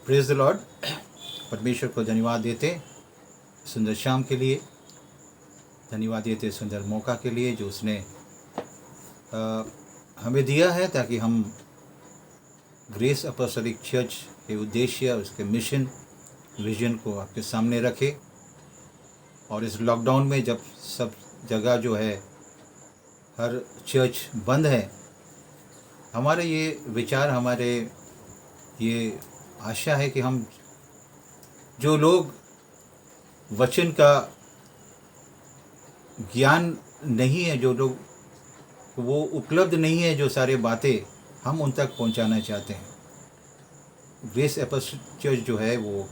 Praise the Lord. परमेश्वर को धन्यवाद देते सुंदर शाम के लिए, धन्यवाद देते सुंदर मौका के लिए जो उसने हमें दिया है, ताकि हम ग्रेस अपोस्टोलिक चर्च के उद्देश्य, उसके मिशन, विजन को आपके सामने रखे। और इस लॉकडाउन में जब सब जगह जो है हर चर्च बंद है, हमारे ये विचार, हमारे ये आशा है कि हम जो लोग वचन का ज्ञान नहीं है, जो लोग वो उपलब्ध नहीं है, जो सारे बातें हम उन तक पहुंचाना चाहते हैं। ग्रेस अपोस्टोलिक चर्च जो है वो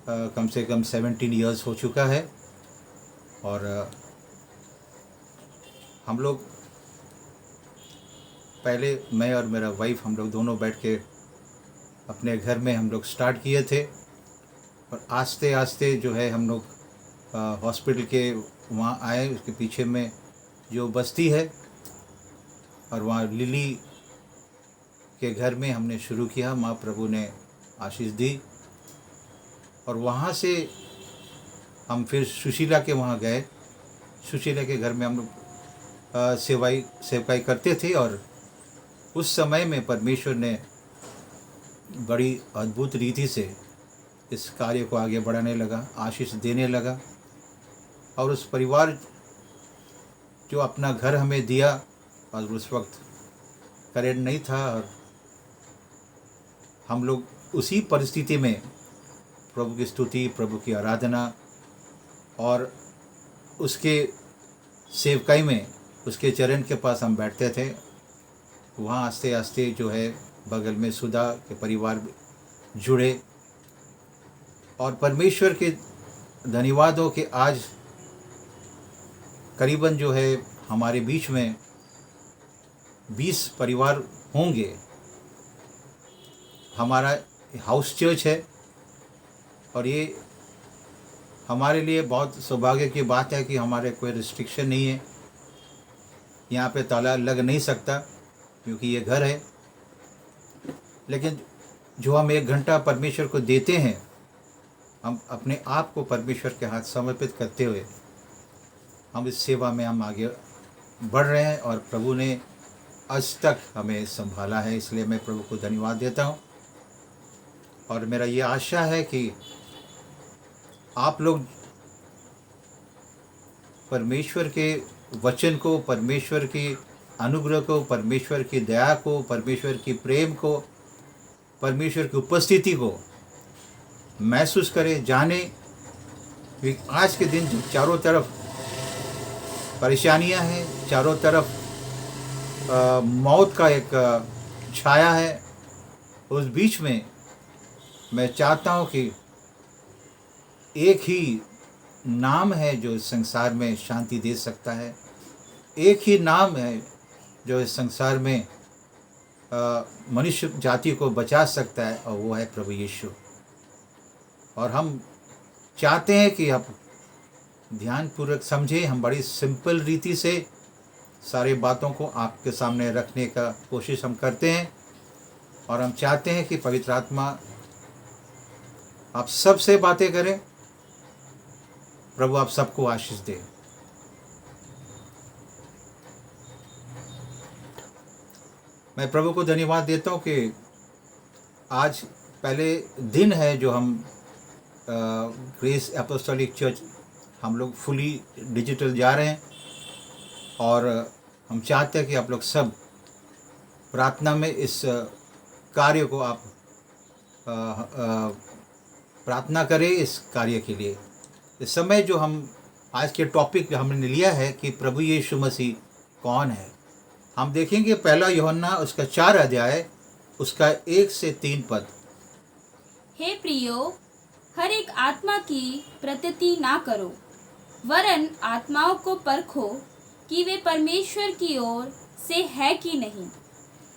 कम से कम 17 इयर्स हो चुका है। और हम लोग पहले, मैं और मेरा वाइफ, हम लोग दोनों बैठ के अपने घर में हम लोग स्टार्ट किए थे। और आस्ते आस्ते जो है हम लोग हॉस्पिटल के वहाँ आए, उसके पीछे में जो बस्ती है, और वहाँ लिली के घर में हमने शुरू किया। माँ प्रभु ने आशीष दी। और वहाँ से हम फिर सुशीला के वहाँ गए। सुशीला के घर में हम लोग सेवकाई करते थे। और उस समय में परमेश्वर ने बड़ी अद्भुत रीति से इस कार्य को आगे बढ़ाने लगा, आशीष देने लगा। और उस परिवार जो अपना घर हमें दिया, और उस वक्त करेंट नहीं था, और हम लोग उसी परिस्थिति में प्रभु की स्तुति, प्रभु की आराधना और उसके सेवकाई में, उसके चरण के पास हम बैठते थे। वहाँ आस्ते आस्ते जो है बगल में सुधा के परिवार जुड़े। और परमेश्वर के धन्यवाद हो कि आज करीबन जो है हमारे बीच में 20 परिवार होंगे। हमारा हाउस चर्च है, और ये हमारे लिए बहुत सौभाग्य की बात है कि हमारे कोई रिस्ट्रिक्शन नहीं है। यहाँ पे ताला लग नहीं सकता क्योंकि ये घर है। लेकिन जो हम 1 घंटा परमेश्वर को देते हैं, हम अपने आप को परमेश्वर के हाथ समर्पित करते हुए हम इस सेवा में हम आगे बढ़ रहे हैं। और प्रभु ने आज तक हमें संभाला है, इसलिए मैं प्रभु को धन्यवाद देता हूँ। और मेरा ये आशा है कि आप लोग परमेश्वर के वचन को, परमेश्वर की अनुग्रह को, परमेश्वर की दया को, परमेश्वर की प्रेम को, परमेश्वर की उपस्थिति को महसूस करें, जाने। कि आज के दिन जो चारों तरफ परेशानियां हैं, चारों तरफ मौत का एक छाया है, उस बीच में मैं चाहता हूं कि एक ही नाम है जो इस संसार में शांति दे सकता है। एक ही नाम है जो इस संसार में मनुष्य जाति को बचा सकता है, और वो है प्रभु यीशु। और हम चाहते हैं कि आप ध्यानपूर्वक समझें। हम बड़ी सिंपल रीति से सारे बातों को आपके सामने रखने का कोशिश हम करते हैं। और हम चाहते हैं कि पवित्र आत्मा आप सबसे बातें करें। प्रभु आप सबको आशीष दे। मैं प्रभु को धन्यवाद देता हूँ कि आज पहले दिन है जो हम ग्रेस अपोस्टोलिक चर्च हम लोग फुली डिजिटल जा रहे हैं। और हम चाहते हैं कि आप लोग सब प्रार्थना में इस कार्य को आप प्रार्थना करें इस कार्य के लिए। इस समय जो हम आज के टॉपिक हमने लिया है कि प्रभु यीशु मसीह कौन है, हम देखेंगे 1 यूहन्ना उसका 4 अध्याय उसका 1 से 3 पद। हे प्रियो, हर एक आत्मा की प्रतीति ना करो, वरन आत्माओं को परखो कि वे परमेश्वर की ओर से है कि नहीं,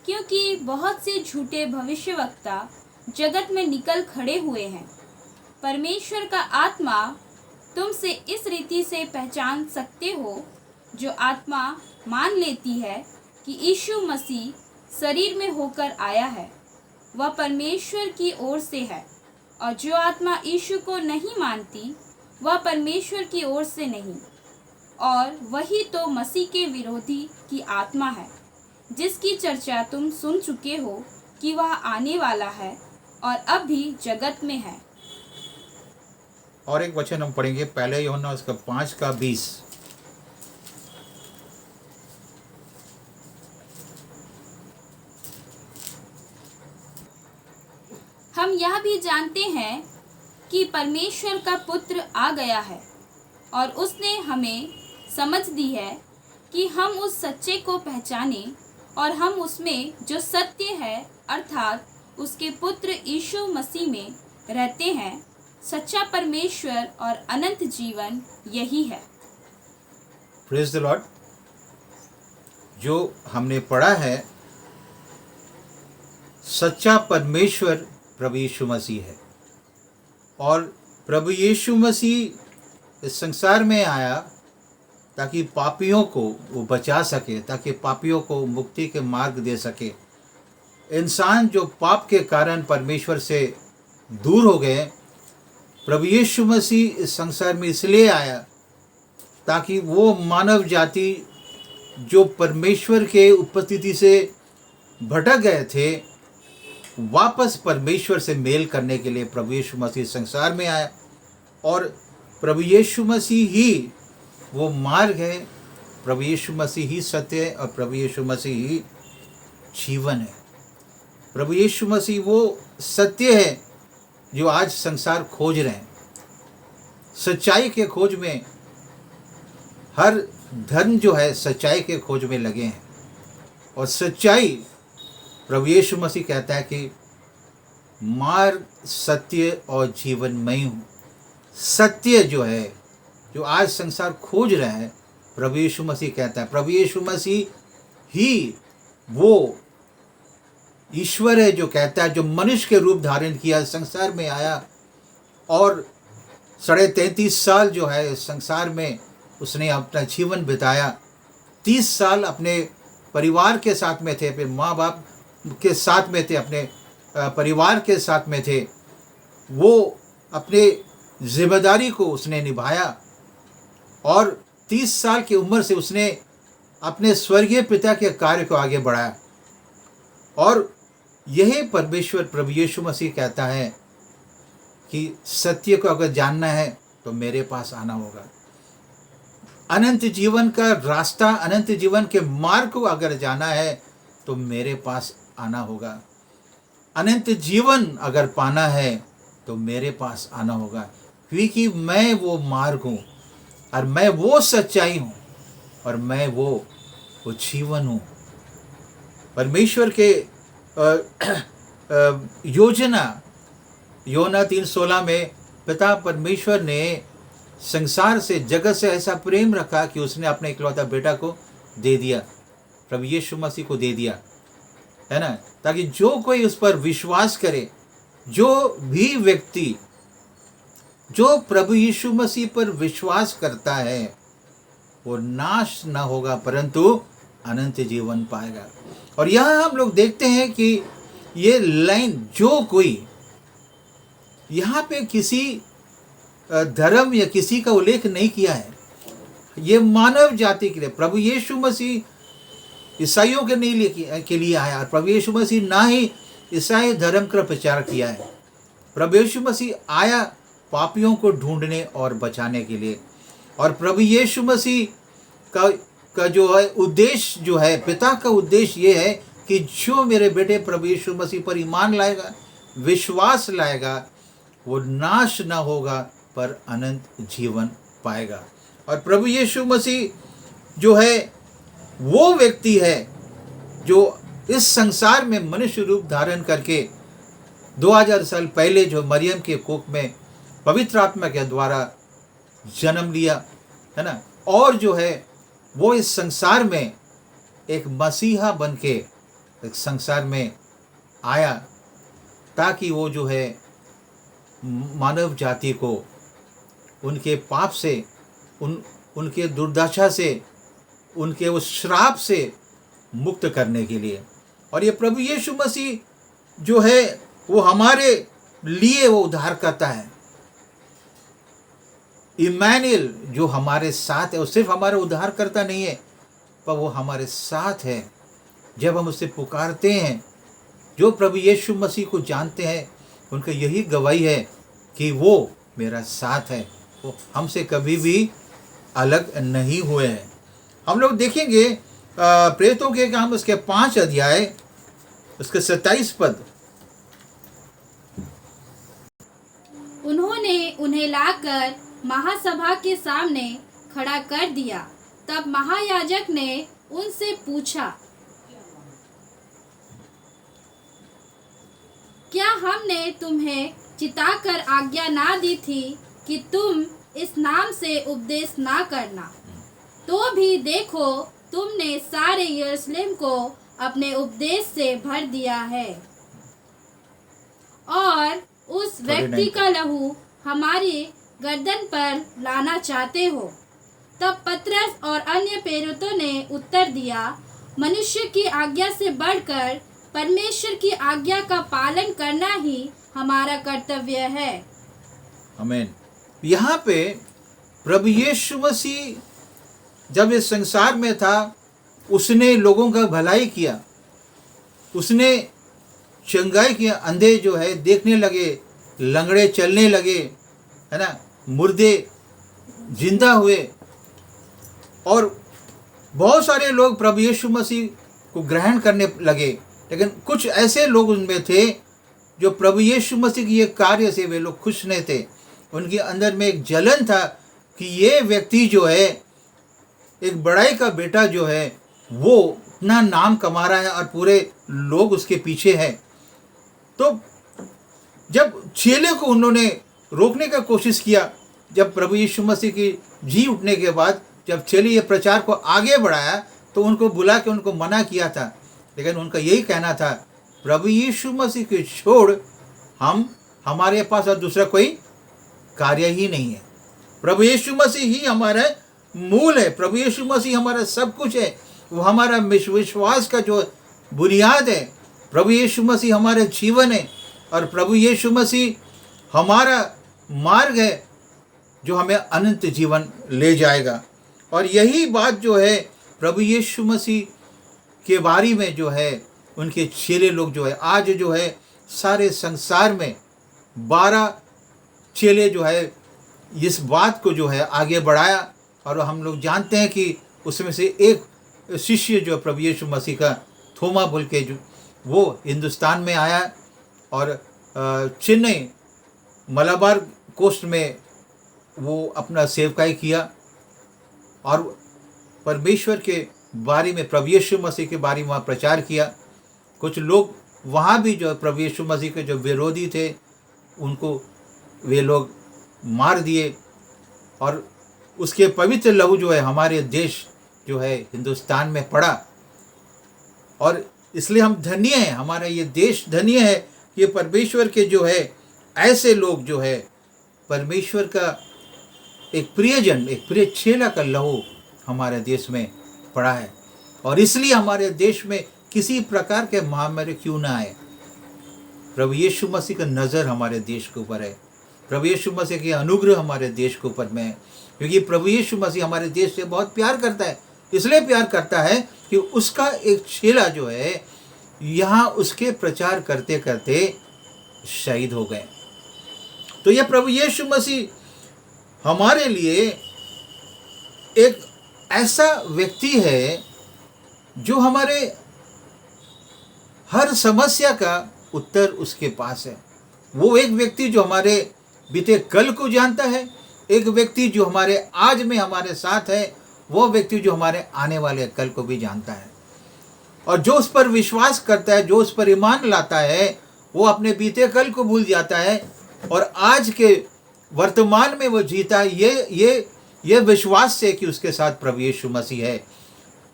क्योंकि बहुत से झूठे भविष्यवक्ता जगत में निकल खड़े हुए हैं। परमेश्वर का आत्मा तुमसे इस रीति से पहचान सकते हो, जो आत्मा मान लेती है कि यीशु मसीह शरीर में होकर आया है, वह परमेश्वर की ओर से है, और जो आत्मा यीशु को नहीं मानती वह परमेश्वर की ओर से नहीं। और वही तो मसीह के विरोधी की आत्मा है, जिसकी चर्चा तुम सुन चुके हो कि वह आने वाला है और अब भी जगत में है। और एक वचन हम पढ़ेंगे, पहले यूहन्ना उसका 5:20। हम यह भी जानते हैं कि परमेश्वर का पुत्र आ गया है, और उसने हमें समझ दी है कि हम उस सच्चे को पहचाने, और हम उसमें जो सत्य है अर्थात उसके पुत्र यीशु मसीह में रहते हैं। सच्चा परमेश्वर और अनंत जीवन यही है। Praise the Lord. जो हमने पढ़ा है, सच्चा परमेश्वर प्रभु यीशु मसीह है, और प्रभु यीशु मसीह इस संसार में आया ताकि पापियों को वो बचा सके, ताकि पापियों को मुक्ति के मार्ग दे सके। इंसान जो पाप के कारण परमेश्वर से दूर हो गए, प्रभु यीशु मसीह इस संसार में इसलिए आया ताकि वो मानव जाति जो परमेश्वर के उपस्थिति से भटक गए थे, वापस परमेश्वर से मेल करने के लिए प्रभु यीशु मसीह संसार में आया। और प्रभु यीशु मसीह ही वो मार्ग है, प्रभु यीशु मसीह ही सत्य है, और प्रभु यीशु मसीह ही जीवन है। प्रभु यीशु मसीह वो सत्य है जो आज संसार खोज रहे हैं। सच्चाई के खोज में हर धर्म जो है सच्चाई के खोज में लगे हैं, और सच्चाई प्रभु यीशु मसीह कहता है कि मार्ग, सत्य और जीवन मैं ही हूँ। सत्य जो है, जो आज संसार खोज रहा है, प्रभु यीशु मसीह कहता है। प्रभु यीशु मसीह ही वो ईश्वर है जो कहता है, जो मनुष्य के रूप धारण किया, संसार में आया, और 33.5 साल जो है संसार में उसने अपना जीवन बिताया। 30 साल अपने परिवार के साथ में थे, अपने माँ बाप के साथ में थे, अपने परिवार के साथ में थे। वो अपने जिम्मेदारी को उसने निभाया, और 30 साल की उम्र से उसने अपने स्वर्गीय पिता के कार्य को आगे बढ़ाया। और यही परमेश्वर प्रभु यीशु मसीह कहता है कि सत्य को अगर जानना है तो मेरे पास आना होगा। अनंत जीवन का रास्ता, अनंत जीवन के मार्ग को अगर जाना है तो मेरे पास आना होगा। अनंत जीवन अगर पाना है तो मेरे पास आना होगा, क्योंकि मैं वो मार्ग हूँ, और मैं वो सच्चाई हूँ, और मैं वो जीवन हूँ। परमेश्वर के योजना यूहन्ना 3:16 में पिता परमेश्वर ने संसार से, जगत से ऐसा प्रेम रखा कि उसने अपने इकलौता बेटा को दे दिया, प्रभु यीशु मसीह को दे दिया, है ना, ताकि जो कोई उस पर विश्वास करे, जो भी व्यक्ति जो प्रभु यीशु मसीह पर विश्वास करता है वो नाश न होगा परंतु अनंत जीवन पाएगा। और यहाँ हम लोग देखते हैं कि ये लाइन, जो कोई, यहाँ पे किसी धर्म या किसी का उल्लेख नहीं किया है, ये मानव जाति के लिए। प्रभु यीशु मसीह ईसाइयों के लिए आया, और प्रभु यीशु मसीह ना ही ईसाई धर्म का प्रचार किया है। प्रभु यीशु मसीह आया पापियों को ढूंढने और बचाने के लिए। और प्रभु यीशु मसीह का जो है उद्देश्य, जो है पिता का उद्देश्य ये है कि जो मेरे बेटे प्रभु यीशु मसीह पर ईमान लाएगा, विश्वास लाएगा, वो नाश ना होगा पर अनंत जीवन पाएगा। और प्रभु यीशु मसीह जो है वो व्यक्ति है जो इस संसार में मनुष्य रूप धारण करके 2000 साल पहले जो मरियम के कोख में पवित्र आत्मा के द्वारा जन्म लिया, है ना, और जो है वो इस संसार में एक मसीहा बन के एक संसार में आया, ताकि वो जो है मानव जाति को उनके पाप से, उनके दुर्दशा से, उनके उस श्राप से मुक्त करने के लिए। और ये प्रभु यीशु मसीह जो है वो हमारे लिए वो उद्धार करता है। इमैनुएल जो हमारे साथ है, वो सिर्फ हमारा उद्धार करता नहीं है, पर वो हमारे साथ है। जब हम उससे पुकारते हैं, जो प्रभु यीशु मसीह को जानते हैं, उनका यही गवाही है कि वो मेरा साथ है, वो हमसे कभी भी अलग नहीं हुए हैं। हम लोग देखेंगे प्रेरितों के काम उसके 5 अध्याय उसके 27 पद। उन्होंने उन्हें लाकर महासभा के सामने खड़ा कर दिया। तब महायाजक ने उनसे पूछा, क्या हमने तुम्हें चिताकर आज्ञा ना दी थी कि तुम इस नाम से उपदेश ना करना? तो भी देखो, तुमने सारे यरूशलेम को अपने उपदेश से भर दिया है और उस व्यक्ति का लहू हमारी गर्दन पर लाना चाहते हो। तब पतरस और अन्य प्रेरितों ने उत्तर दिया, मनुष्य की आज्ञा से बढ़कर परमेश्वर की आज्ञा का पालन करना ही हमारा कर्तव्य है। आमीन। यहाँ पे प्रभु यीशु मसीह जब इस संसार में था, उसने लोगों का भलाई किया, उसने चंगाई किया, अंधे जो है देखने लगे, लंगड़े चलने लगे, है ना, मुर्दे जिंदा हुए, और बहुत सारे लोग प्रभु यीशु मसीह को ग्रहण करने लगे। लेकिन कुछ ऐसे लोग उनमें थे जो प्रभु यीशु मसीह के ये कार्य से वे लोग खुश नहीं थे। उनके अंदर में एक जलन था कि ये व्यक्ति जो है, एक बड़ाई का बेटा जो है, वो इतना नाम कमा रहा है और पूरे लोग उसके पीछे हैं। तो जब चेले को उन्होंने रोकने का कोशिश किया, जब प्रभु यीशु मसीह की जी उठने के बाद जब चेले ये प्रचार को आगे बढ़ाया, तो उनको बुला के उनको मना किया था। लेकिन उनका यही कहना था, प्रभु यीशु मसीह के छोड़ हमारे पास और दूसरा कोई कार्य ही नहीं है। प्रभु यीशु मसीह ही हमारा मूल है, प्रभु यीशु मसीह हमारा सब कुछ है, वो हमारा विश्वास का जो बुनियाद है। प्रभु यीशु मसीह हमारा जीवन है और प्रभु यीशु मसीह हमारा मार्ग है जो हमें अनंत जीवन ले जाएगा। और यही बात जो है प्रभु यीशु मसीह के बारे में जो है उनके चेले लोग जो है, आज जो है सारे संसार में 12 चेले जो है इस बात को जो है आगे बढ़ाया। और हम लोग जानते हैं कि उसमें से एक शिष्य जो प्रभु यीशु मसीह का, थोमा बोल के, जो वो हिंदुस्तान में आया और चेन्नई मलाबार कोस्ट में वो अपना सेवकाई किया और परमेश्वर के बारे में, प्रभु यीशु मसीह के बारे में वहाँ प्रचार किया। कुछ लोग वहाँ भी जो प्रभु यीशु मसीह के जो विरोधी थे, उनको वे लोग मार दिए और उसके पवित्र लहू जो है हमारे देश जो है हिंदुस्तान में पड़ा। और इसलिए हम धन्य हैं, हमारा ये देश धन्य है कि परमेश्वर के जो है ऐसे लोग जो है परमेश्वर का एक प्रियजन, एक प्रिय चेला का लहू हमारे देश में पड़ा है। और इसलिए हमारे देश में किसी प्रकार के महामारी क्यों ना आए, प्रभु यीशु मसीह का नज़र हमारे देश के ऊपर है, प्रभु यीशु मसीह के अनुग्रह हमारे देश के ऊपर में है। क्योंकि प्रभु यीशु मसीह हमारे देश से बहुत प्यार करता है, इसलिए प्यार करता है कि उसका एक चेला जो है यहाँ उसके प्रचार करते करते शहीद हो गए। तो यह प्रभु यीशु मसीह हमारे लिए एक ऐसा व्यक्ति है जो हमारे हर समस्या का उत्तर उसके पास है। वो एक व्यक्ति जो हमारे बीते कल को जानता है, एक व्यक्ति जो हमारे आज में हमारे साथ है, वो व्यक्ति जो हमारे आने वाले कल को भी जानता है। और जो उस पर विश्वास करता है, जो उस पर ईमान लाता है, वो अपने बीते कल को भूल जाता है और आज के वर्तमान में वो जीता है ये विश्वास से कि उसके साथ प्रभु यीशु मसीह है,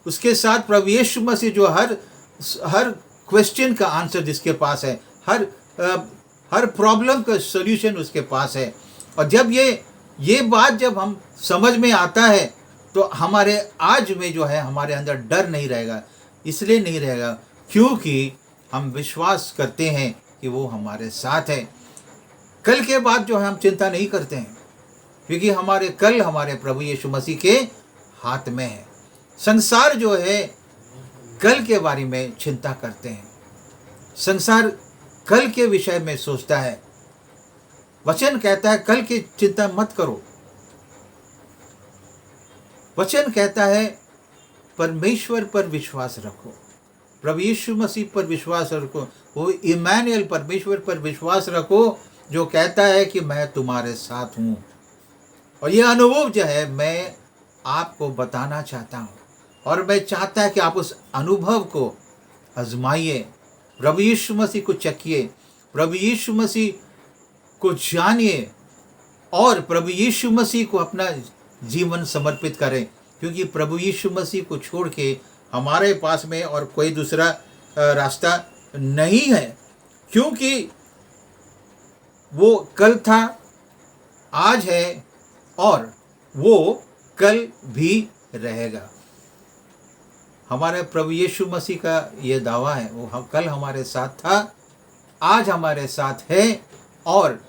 उसके साथ प्रभु यीशु मसीह जो हर क्वेश्चन का आंसर जिसके पास है, हर प्रॉब्लम का सॉल्यूशन उसके पास है। और जब ये बात जब हम समझ में आता है तो हमारे आज में जो है हमारे अंदर डर नहीं रहेगा। इसलिए नहीं रहेगा क्योंकि हम विश्वास करते हैं कि वो हमारे साथ है। कल के बाद जो है हम चिंता नहीं करते हैं, क्योंकि हमारे कल हमारे प्रभु यीशु मसीह के हाथ में है। संसार जो है कल के बारे में चिंता करते हैं, संसार कल के विषय में सोचता है। वचन कहता है कल की चिंता मत करो। वचन कहता है परमेश्वर पर विश्वास रखो, प्रभु यीशु मसीह पर विश्वास रखो, वो इमैनुएल परमेश्वर पर विश्वास रखो, जो कहता है कि मैं तुम्हारे साथ हूँ। और ये अनुभव जो है मैं आपको बताना चाहता हूँ, और मैं चाहता है कि आप उस अनुभव को आजमाइए, प्रभु यीशु मसीह को चखिए, प्रभु यीशु मसीह को जानिए और प्रभु यीशु मसीह को अपना जीवन समर्पित करें, क्योंकि प्रभु यीशु मसीह को छोड़ के हमारे पास में और कोई दूसरा रास्ता नहीं है। क्योंकि वो कल था, आज है और वो कल भी रहेगा। हमारे प्रभु यीशु मसीह का ये दावा है, वो कल हमारे साथ था, आज हमारे साथ है और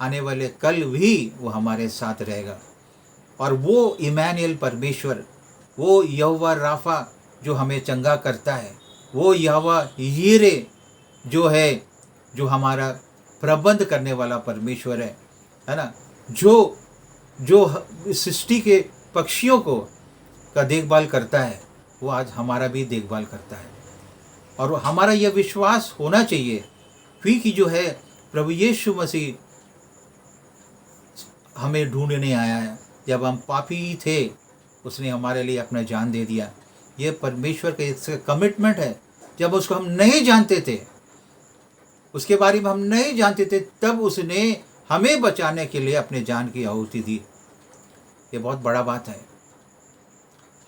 आने वाले कल भी वो हमारे साथ रहेगा। और वो इमैनुएल परमेश्वर, वो यहोवा राफा जो हमें चंगा करता है, वो यहोवा यीरे जो है, जो हमारा प्रबंध करने वाला परमेश्वर है ना, जो सृष्टि के पक्षियों को का देखभाल करता है, वो आज हमारा भी देखभाल करता है। और हमारा यह विश्वास होना चाहिए, क्योंकि जो है प्रभु यीशु मसीह हमें ढूंढने आया है। जब हम पापी थे, उसने हमारे लिए अपना जान दे दिया। ये परमेश्वर का इसका कमिटमेंट है। जब उसको हम नहीं जानते थे, उसके बारे में हम नहीं जानते थे, तब उसने हमें बचाने के लिए अपने जान की आहुति दी। ये बहुत बड़ा बात है।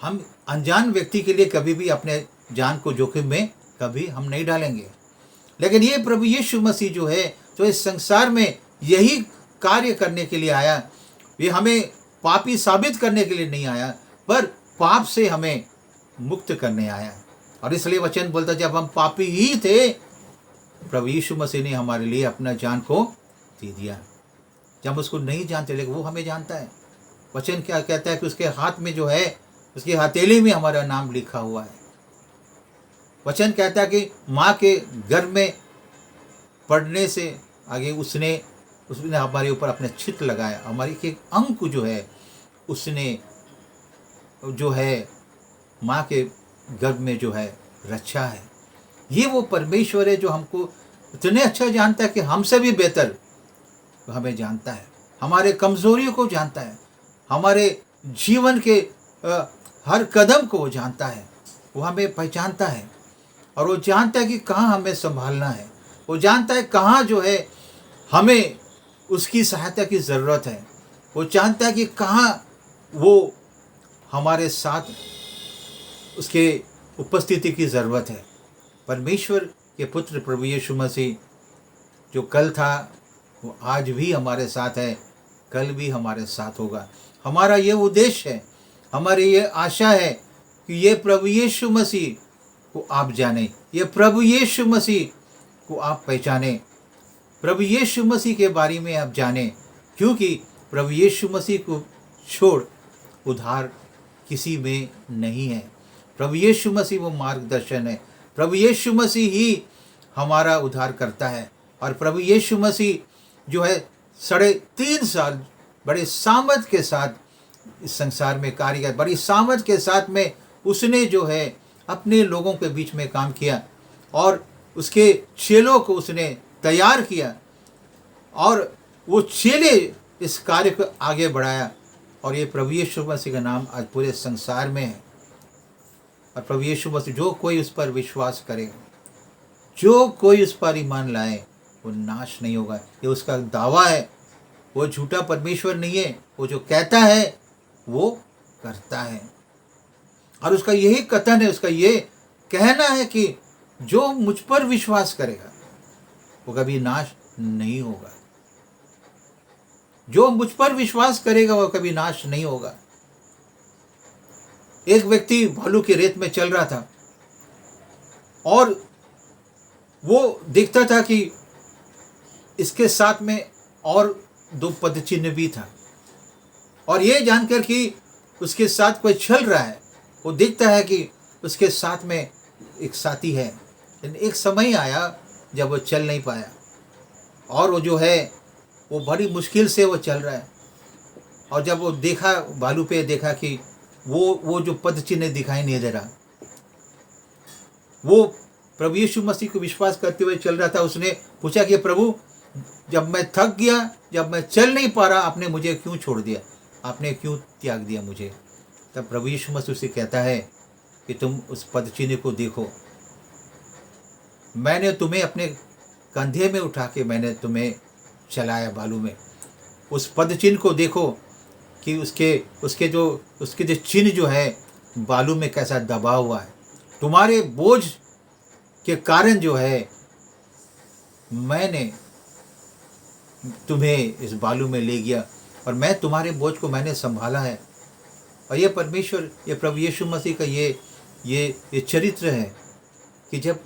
हम अनजान व्यक्ति के लिए कभी भी अपने जान को जोखिम में कभी हम नहीं डालेंगे। लेकिन ये प्रभु यीशु मसीह जो है, जो इस संसार में यही कार्य करने के लिए आया। ये हमें पापी साबित करने के लिए नहीं आया, पर पाप से हमें मुक्त करने आया। और इसलिए वचन बोलता, जब हम पापी ही थे, प्रभु यीशु मसीह ने हमारे लिए अपना जान को दे दिया। जब हम उसको नहीं जानते, लेकिन वो हमें जानता है। वचन क्या कहता है कि उसके हाथ में जो है, उसकी हथेली में हमारा नाम लिखा हुआ है। वचन कहता है कि माँ के गर्भ में पड़ने से आगे उसने हमारे ऊपर अपने चित्त लगाया। हमारी एक अंक जो है, उसने जो है माँ के गर्भ में जो है रचा है। ये वो परमेश्वर है जो हमको इतने अच्छा जानता है कि हमसे भी बेहतर हमें जानता है, हमारे कमजोरियों को जानता है, हमारे जीवन के हर कदम को वो जानता है। वो हमें पहचानता है और वो जानता है कि कहाँ हमें संभालना है। वो जानता है कहाँ जो है हमें उसकी सहायता की ज़रूरत है। वो जानता है कि कहाँ वो हमारे साथ उसके उपस्थिति की ज़रूरत है। परमेश्वर के पुत्र प्रभु यीशु मसीह जो कल था, वो आज भी हमारे साथ है, कल भी हमारे साथ होगा। हमारा ये उद्देश्य है, हमारी ये आशा है कि ये प्रभु यीशु मसीह को आप जाने, ये प्रभु यीशु मसीह को आप पहचाने, प्रभु यीशु मसीह के बारे में आप जाने, क्योंकि प्रभु यीशु मसीह को छोड़ उद्धार किसी में नहीं है। प्रभु यीशु मसीह वो मार्गदर्शन है। प्रभु यीशु मसीह ही हमारा उद्धार करता है। और प्रभु यीशु मसीह जो है 3.5 साल बड़े सामर्थ के साथ इस संसार में कार्य किया, बड़ी सामर्थ के साथ में उसने जो है अपने लोगों के बीच में काम किया और उसके चेलों को उसने तैयार किया और वो चेले इस कार्य को आगे बढ़ाया। और ये प्रभु यीशु मसीह का नाम आज पूरे संसार में है। और प्रभु यीशु मसीह, जो कोई उस पर विश्वास करे, जो कोई उस पर ईमान लाए, वो नाश नहीं होगा। ये उसका दावा है। वो झूठा परमेश्वर नहीं है। वो जो कहता है वो करता है। और उसका यही कथन है, उसका ये कहना है कि जो मुझ पर विश्वास करेगा वो कभी नाश नहीं होगा। जो मुझ पर विश्वास करेगा वो कभी नाश नहीं होगा। एक व्यक्ति भालू की रेत में चल रहा था और वो देखता था कि इसके साथ में और 2 पद चिन्ह भी था, और ये जानकर कि उसके साथ कोई चल रहा है, वो देखता है कि उसके साथ में एक साथी है। लेकिन एक समय आया जब वो चल नहीं पाया, और वो जो है वो बड़ी मुश्किल से वो चल रहा है। और जब वो देखा, बालू पे देखा कि वो जो पद चिन्ह दिखाई नहीं दे रहा, वो प्रभु यीशु मसीह को विश्वास करते हुए चल रहा था। उसने पूछा कि प्रभु, जब मैं थक गया, जब मैं चल नहीं पा रहा, आपने मुझे क्यों छोड़ दिया, आपने क्यों त्याग दिया मुझे? तब प्रभु यीशु मसीह उसे कहता है कि तुम उस पद चिन्ह को देखो, मैंने तुम्हें अपने कंधे में उठा के मैंने तुम्हें चलाया बालू में। उस पद चिन्ह को देखो कि उसके जो चिन्ह जो है बालू में कैसा दबा हुआ है। तुम्हारे बोझ के कारण जो है मैंने तुम्हें इस बालू में ले गया, और मैं तुम्हारे बोझ को मैंने संभाला है। और ये परमेश्वर, ये प्रभु यीशु मसीह का ये चरित्र है कि जब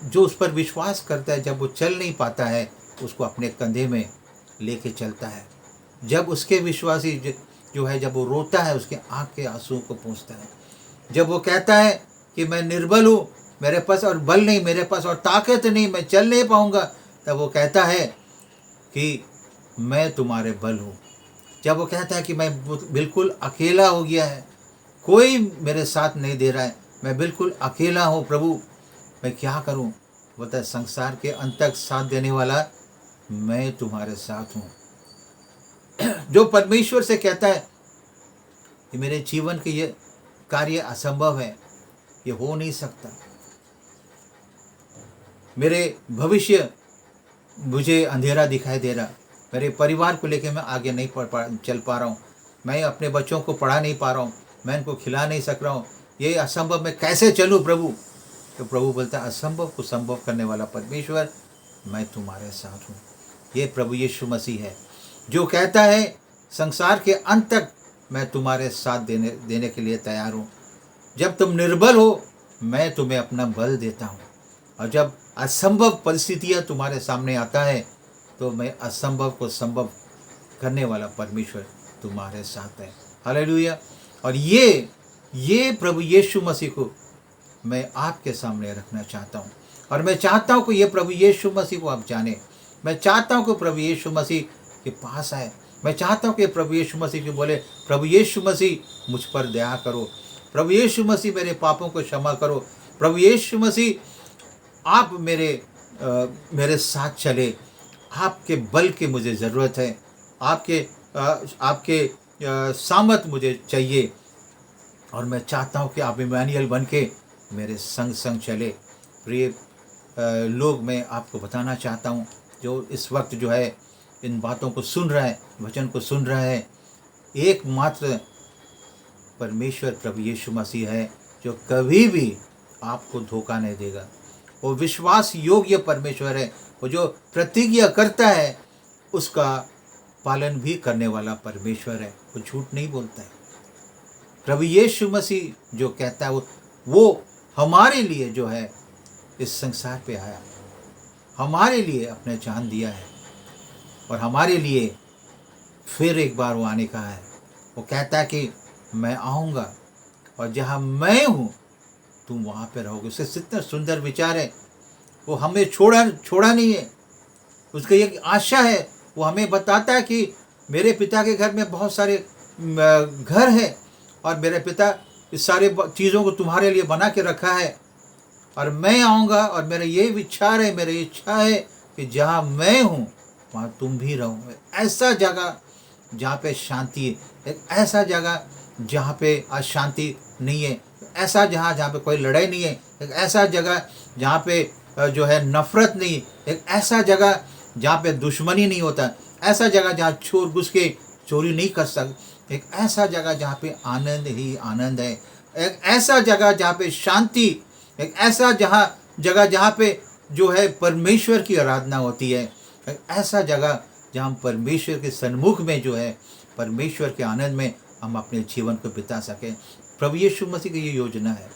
जो उस पर विश्वास करता है, जब वो चल नहीं पाता है, उसको अपने कंधे में लेके चलता है। जब उसके विश्वासी जो है, जब वो रोता है, उसके आँख के आंसुओं को पोंछता है। जब वो कहता है कि मैं निर्बल हूँ, मेरे पास और बल नहीं, मेरे पास और ताकत नहीं, मैं चल नहीं पाऊँगा, तब वो कहता है कि मैं तुम्हारे बल हूँ। जब वो कहता है कि मैं बिल्कुल अकेला हो गया है, कोई मेरे साथ नहीं दे रहा है, मैं बिल्कुल अकेला हूँ प्रभु, मैं क्या करूँ? बोलता है, संसार के अंत तक साथ देने वाला मैं तुम्हारे साथ हूँ। जो परमेश्वर से कहता है कि मेरे जीवन के ये कार्य असंभव है, ये हो नहीं सकता, मेरे भविष्य मुझे अंधेरा दिखाई दे रहा, मेरे परिवार को लेकर मैं आगे नहीं चल पा रहा हूँ, मैं अपने बच्चों को पढ़ा नहीं पा रहा हूँ, मैं इनको खिला नहीं सक रहा हूँ, ये असंभव, मैं कैसे चलूँ प्रभु? तो प्रभु बोलता है, असंभव को संभव करने वाला परमेश्वर मैं तुम्हारे साथ हूँ। ये प्रभु यीशु मसीह है जो कहता है संसार के अंत तक मैं तुम्हारे साथ देने के लिए तैयार हूँ। जब तुम निर्बल हो, मैं तुम्हें अपना बल देता हूँ, और जब असंभव परिस्थितियाँ तुम्हारे सामने आता है, तो मैं असंभव को संभव करने वाला परमेश्वर तुम्हारे साथ है। हालेलुया। और ये प्रभु यीशु मसीह को मैं आपके सामने रखना चाहता हूँ, और मैं चाहता हूँ कि ये प्रभु यीशु मसीह को आप जाने। मैं चाहता हूँ कि प्रभु यीशु मसीह के पास आए। मैं चाहता हूँ कि प्रभु यीशु मसीह को बोले, प्रभु यीशु मसीह मुझ पर दया करो, प्रभु यीशु मसीह मेरे पापों को क्षमा करो, प्रभु यीशु मसीह आप मेरे साथ चले, आपके बल की मुझे ज़रूरत है, आपके सामर्थ मुझे चाहिए, और मैं चाहता हूँ कि आप इमानुएल बन के मेरे संग संग चले। प्रिय लोग, मैं आपको बताना चाहता हूँ, जो इस वक्त जो है इन बातों को सुन रहा है, वचन को सुन रहा है, एकमात्र परमेश्वर प्रभु यीशु मसीह है जो कभी भी आपको धोखा नहीं देगा। वो विश्वास योग्य परमेश्वर है, वो जो प्रतिज्ञा करता है उसका पालन भी करने वाला परमेश्वर है, वो झूठ नहीं बोलता है। प्रभु यीशु मसीह जो कहता है वो हमारे लिए जो है इस संसार पे आया, हमारे लिए अपने जान दिया है, और हमारे लिए फिर एक बार वो आने का है। वो कहता है कि मैं आऊँगा और जहाँ मैं हूँ तुम वहाँ पे रहोगे। उसके कितना सुंदर विचार है। वो हमें छोड़ा नहीं है, उसकी एक आशा है। वो हमें बताता है कि मेरे पिता के घर में बहुत सारे घर हैं, और मेरे पिता इस सारे चीज़ों को तुम्हारे लिए बना के रखा है, और मैं आऊँगा, और मेरा ये विचार है, मेरी इच्छा है कि जहाँ मैं हूँ वहाँ तुम भी रहो। ऐसा जगह जहाँ पे शांति है, एक ऐसा जगह जहाँ पे अशांति नहीं है, ऐसा जहाँ पे कोई लड़ाई नहीं है, एक ऐसा जगह जहाँ पे जो है नफरत नहीं, एक ऐसा जगह जहाँ पे दुश्मनी नहीं होता, ऐसा जगह जहाँ चोर घुस के चोरी नहीं कर सकते, एक ऐसा जगह जहाँ पे आनंद ही आनंद है, एक ऐसा जगह जहाँ पे शांति, एक ऐसा जगह जहाँ पे जो है परमेश्वर की आराधना होती है, एक ऐसा जगह जहाँ हम परमेश्वर के सन्मुख में जो है परमेश्वर के आनंद में हम अपने जीवन को बिता सकें। प्रभु यीशु मसीह की ये योजना है,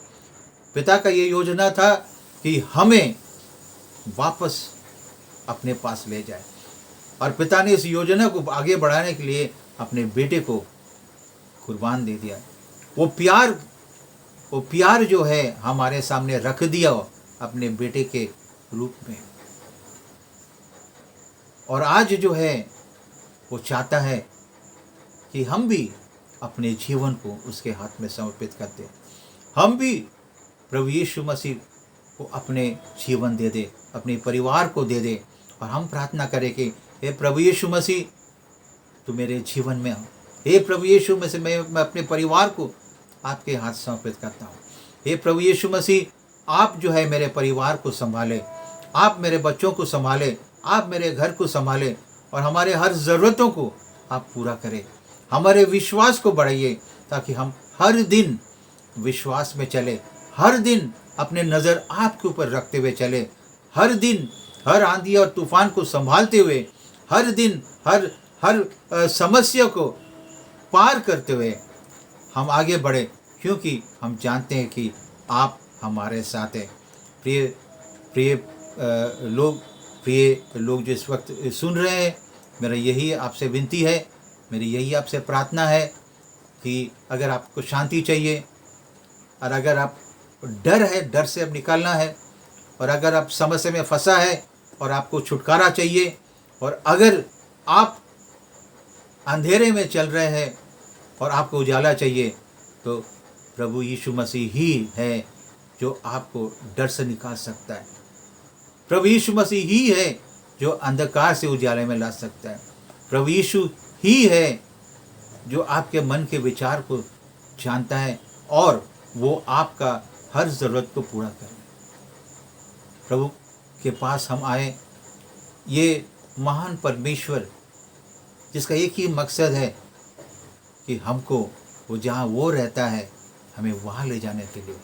पिता का ये योजना था कि हमें वापस अपने पास ले जाए। और पिता ने इस योजना को आगे बढ़ाने के लिए अपने बेटे को कुर्बान दे दिया। वो प्यार जो है हमारे सामने रख दिया अपने बेटे के रूप में। और आज जो है वो चाहता है कि हम भी अपने जीवन को उसके हाथ में समर्पित करते हैं। हम भी प्रभु यीशु मसीह को अपने जीवन दे दे, अपने परिवार को दे दे। और हम प्रार्थना करें कि हे प्रभु यीशु मसीह, तू मेरे जीवन में हो। हे प्रभु यीशु मसीह, मैं अपने परिवार को आपके हाथ समर्पित करता हूँ। हे प्रभु यीशु मसीह, आप जो है मेरे परिवार को संभाले, आप मेरे बच्चों को संभाले, आप मेरे घर को संभाले और हमारे हर ज़रूरतों को आप पूरा करें। हमारे विश्वास को बढ़ाइए ताकि हम हर दिन विश्वास में चले, हर दिन अपने नज़र आपके ऊपर रखते हुए चले, हर दिन हर आंधी और तूफान को संभालते हुए, हर दिन हर समस्या को पार करते हुए हम आगे बढ़े, क्योंकि हम जानते हैं कि आप हमारे साथ हैं। प्रिय लोग जो इस वक्त सुन रहे हैं, मेरा यही आपसे विनती है, मेरी यही आपसे प्रार्थना है कि अगर आपको शांति चाहिए और अगर आप डर से अब निकालना है, और अगर आप समस्या में फंसा है और आपको छुटकारा चाहिए, और अगर आप अंधेरे में चल रहे हैं और आपको उजाला चाहिए, तो प्रभु यीशु मसीह ही है जो आपको डर से निकाल सकता है। प्रभु यीशु मसीह ही है जो अंधकार से उजाले में ला सकता है। प्रभु यीशु ही है जो आपके मन के विचार को जानता है और वो आपका हर ज़रूरत को पूरा करे। प्रभु के पास हम आए, ये महान परमेश्वर जिसका एक ही मकसद है कि हमको वो जहाँ वो रहता है हमें वहाँ ले जाने के लिए।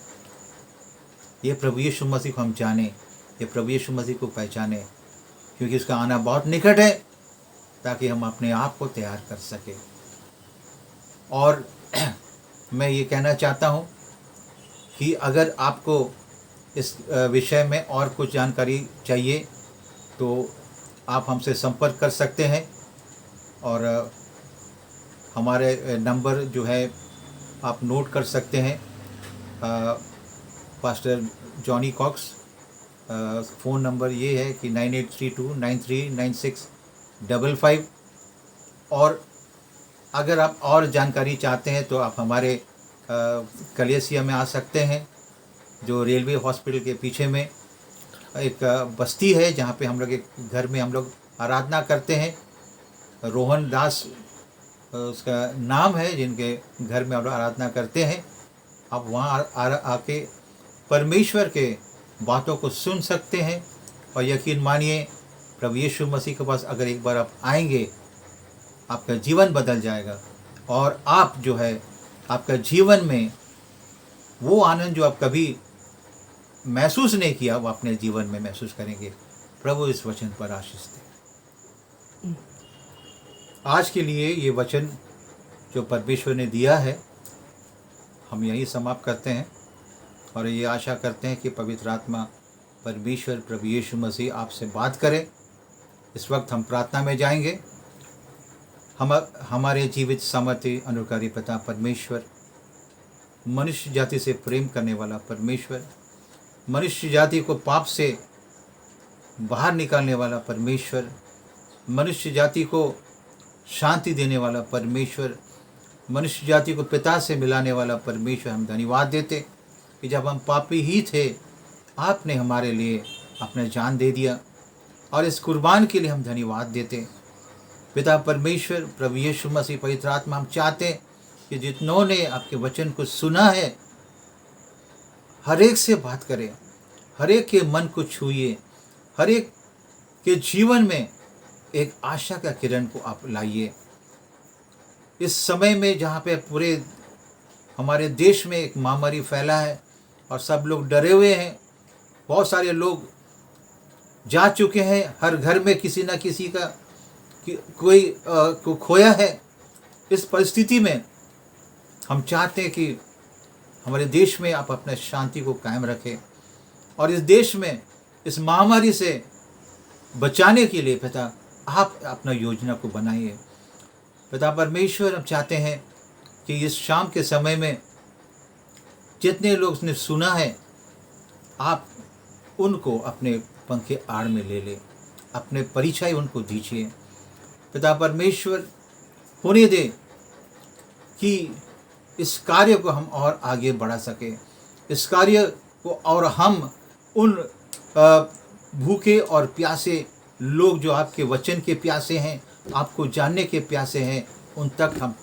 ये प्रभु यीशु मसीह को हम जाने, ये प्रभु यीशु मसीह को पहचाने, क्योंकि उसका आना बहुत निकट है, ताकि हम अपने आप को तैयार कर सकें। और मैं ये कहना चाहता हूँ कि अगर आपको इस विषय में और कुछ जानकारी चाहिए तो आप हमसे संपर्क कर सकते हैं। और हमारे नंबर जो है आप नोट कर सकते हैं। Pastor Johnny Cox, phone number ये है कि 9832939655। और अगर आप और जानकारी चाहते हैं तो आप हमारे कलेसिया में आ सकते हैं, जो रेलवे हॉस्पिटल के पीछे में एक बस्ती है, जहाँ पे हम लोग एक घर में हम लोग आराधना करते हैं। रोहन दास उसका नाम है, जिनके घर में हम लोग आराधना करते हैं। आप वहाँ आके परमेश्वर के बातों को सुन सकते हैं। और यकीन मानिए, प्रभु यीशु मसीह के पास अगर एक बार आप आएंगे, आपका जीवन बदल जाएगा और आप जो है आपका जीवन में वो आनंद जो आप कभी महसूस नहीं किया, वो अपने जीवन में महसूस करेंगे। प्रभु इस वचन पर आशीष दे। आज के लिए ये वचन जो परमेश्वर ने दिया है, हम यही समाप्त करते हैं और ये आशा करते हैं कि पवित्र आत्मा परमेश्वर प्रभु यीशु मसीह आपसे बात करे। इस वक्त हम प्रार्थना में जाएंगे। हमारे जीवित सामर्थ्य अनुकारी पिता परमेश्वर, मनुष्य जाति से प्रेम करने वाला परमेश्वर, मनुष्य जाति को पाप से बाहर निकालने वाला परमेश्वर, मनुष्य जाति को शांति देने वाला परमेश्वर, मनुष्य जाति को पिता से मिलाने वाला परमेश्वर, हम धन्यवाद देते कि जब हम पापी ही थे, आपने हमारे लिए अपना जान दे दिया और इस कुर्बान के लिए हम धन्यवाद देते। पिता परमेश्वर, प्रभु यीशु मसीह, पवित्र आत्मा, हम चाहते कि जितनों ने आपके वचन को सुना है, हर एक से बात करें, हर एक के मन को छूइए, हर एक के जीवन में एक आशा का किरण को आप लाइए। इस समय में जहाँ पे पूरे हमारे देश में एक महामारी फैला है और सब लोग डरे हुए हैं, बहुत सारे लोग जा चुके हैं, हर घर में किसी न किसी का कोई को खोया है। इस परिस्थिति में हम चाहते हैं कि हमारे देश में आप अपने शांति को कायम रखें और इस देश में इस महामारी से बचाने के लिए पिता आप अपना योजना को बनाइए। पिता परमेश्वर, हम चाहते हैं कि इस शाम के समय में जितने लोग ने सुना है, आप उनको अपने पंख के आड़ में ले ले, अपने परिचय उनको दीजिए। पिता परमेश्वर, होने दे कि इस कार्य को हम और आगे बढ़ा सके, इस कार्य को, और हम उन भूखे और प्यासे लोग जो आपके वचन के प्यासे हैं, आपको जानने के प्यासे हैं, उन तक हम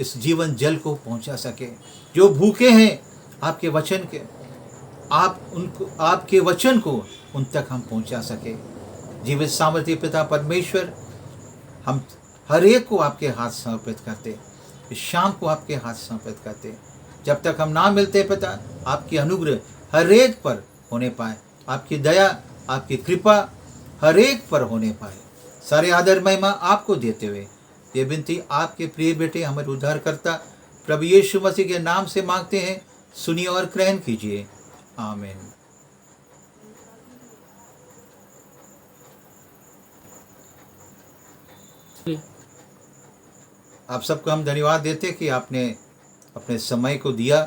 इस जीवन जल को पहुंचा सके। जो भूखे हैं आपके वचन के, आप उनको, आपके वचन को उन तक हम पहुंचा सके। जीवित सामर्थ्य पिता परमेश्वर, हम हर एक को आपके हाथ समर्पित करते, इस शाम को आपके हाथ समर्पित करते। जब तक हम ना मिलते पिता, आपकी अनुग्रह हर एक पर होने पाए, आपकी दया, आपकी कृपा हर एक पर होने पाए। सारे आदर महिमा आपको देते हुए ये विनती आपके प्रिय बेटे हमारे उद्धारकर्ता प्रभु यीशु मसीह के नाम से मांगते हैं, सुनिए और ग्रहण कीजिए। आमीन। आप सबको हम धन्यवाद देते कि आपने अपने समय को दिया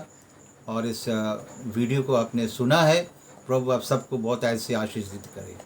और इस वीडियो को आपने सुना है। प्रभु आप सबको बहुत ऐसे आशीषित करे।